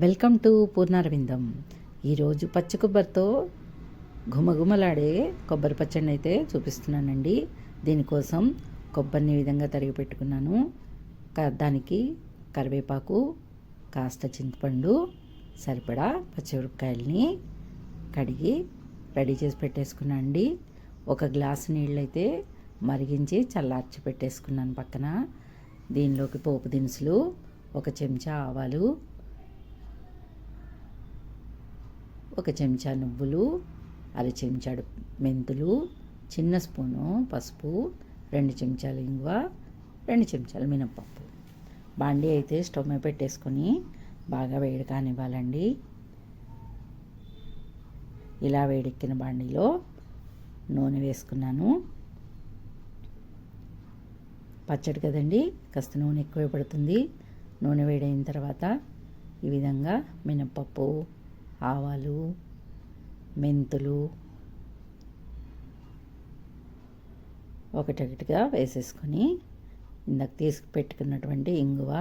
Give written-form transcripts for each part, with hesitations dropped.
Welcome to పూర్ణారవిందం. ఈరోజు పచ్చి కొబ్బరితో ఘుమఘుమలాడే కొబ్బరి పచ్చడిని అయితే చూపిస్తున్నానండి. దీనికోసం కొబ్బరిని ఈ విధంగా తరిగి పెట్టుకున్నాను. దానికి కరివేపాకు, కాస్త చింతపండు, సరిపడా పచ్చిమిరపకాయలని కడిగి రెడీ చేసి పెట్టేసుకున్నాను అండి. ఒక గ్లాసు నీళ్ళైతే మరిగించి చల్లార్చి పెట్టేసుకున్నాను పక్కన. దీనిలోకి పోపు దినుసులు, ఒక చెంచా ఆవాలు, ఒక చెంచా నువ్వులు, అర చెంచాడు మెంతులు, చిన్న స్పూను పసుపు, 2 చెంచాలు ఇంగువ, 2 చెంచాలు మినపప్పు. బాండీ అయితే స్టవ్ మీద పెట్టేసుకొని బాగా వేడి కానివ్వాలండి. ఇలా వేడెక్కిన బాండీలో నూనె వేసుకున్నాను. పచ్చడి కదండి, కాస్త నూనె ఎక్కువ పడుతుంది. నూనె వేడైన తర్వాత ఈ విధంగా మినపప్పు, ఆవాలు, మెంతులు ఒకటొకటిగా వేసేసుకొని ఇందాక తీసుకు పెట్టుకున్నటువంటి ఇంగువ,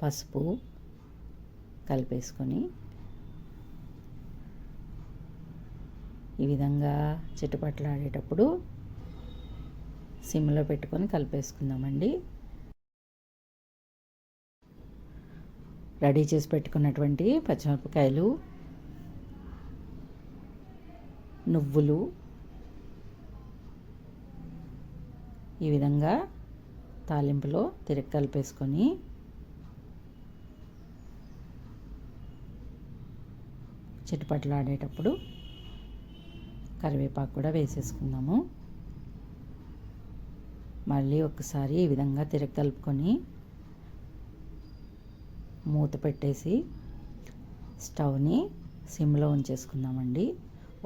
పసుపు కలిపేసుకొని ఈ విధంగా చిటపట్లాడేటప్పుడు సిమ్లో పెట్టుకొని కలిపేసుకుందామండి. రెడీ చేసి పెట్టుకున్నటువంటి పచ్చిమిరపకాయలు, నువ్వులు ఈ విధంగా తాలింపులో తిరిగి కలిపేసుకొని చిటపట్లాడేటప్పుడు కరివేపాకు కూడా వేసేసుకుందాము. మళ్ళీ ఒకసారి ఈ విధంగా తిరిగి కలుపుకొని మూత పెట్టేసి స్టవ్ని సిమ్లో ఉంచేసుకుందామండి.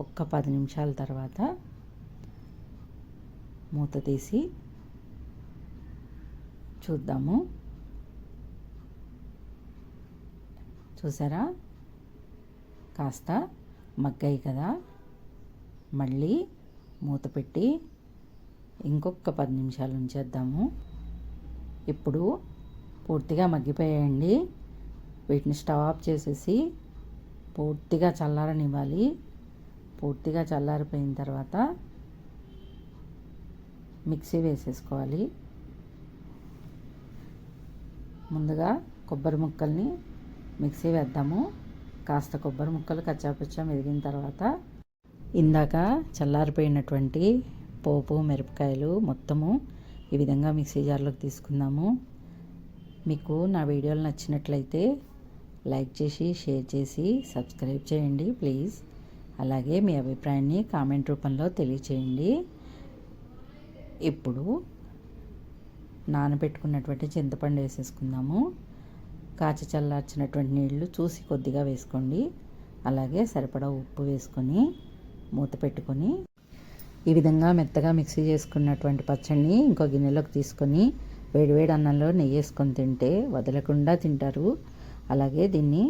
ఒక్క 10 నిమిషాల తర్వాత మూత తీసి చూద్దాము. చూసారా, కాస్త మగ్గాయి కదా. మళ్ళీ మూత పెట్టి ఇంకొక 10 నిమిషాలు ఉంచేద్దాము. ఇప్పుడు పూర్తిగా మగ్గిపోయాయండి. వీటిని స్టవ్ ఆఫ్ చేసేసి పూర్తిగా చల్లారనివ్వాలి. పూర్తిగా చల్లారిపోయిన తర్వాత మిక్సీ వేసేసుకోవాలి. ముందుగా కొబ్బరి ముక్కల్ని మిక్సీ వేద్దాము. కాస్త కొబ్బరి ముక్కలు కచ్చాపచ్చా మెదిగిన తర్వాత ఇందాక చల్లారిపోయినటువంటి పోపు, మిరపకాయలు మొత్తము ఈ విధంగా మిక్సీ జార్లోకి తీసుకుందాము. మీకు నా వీడియోలు నచ్చినట్లయితే లైక్ చేసి, షేర్ చేసి, సబ్స్క్రైబ్ చేయండి ప్లీజ్. అలాగే మీ అభిప్రాయాన్ని కామెంట్ రూపంలో తెలియచేయండి. ఇప్పుడు నానబెట్టుకున్నటువంటి చింతపండు వేసేసుకుందాము. కాచి చల్లార్చినటువంటి నీళ్లు చూసి కొద్దిగా వేసుకోండి. అలాగే సరిపడా ఉప్పు వేసుకొని మూత పెట్టుకొని ఈ విధంగా మెత్తగా మిక్సీ చేసుకున్నటువంటి పచ్చడిని ఇంకో గిన్నెలోకి తీసుకొని వేడివేడి అన్నంలో నెయ్యి వేసుకొని తింటే వదలకుండా తింటారు. అలాగే దీన్ని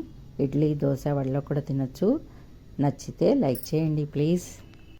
ఇడ్లీ, దోశ, వడలో కూడా తినచ్చు. నచ్చితే లైక్ చేయండి ప్లీజ్.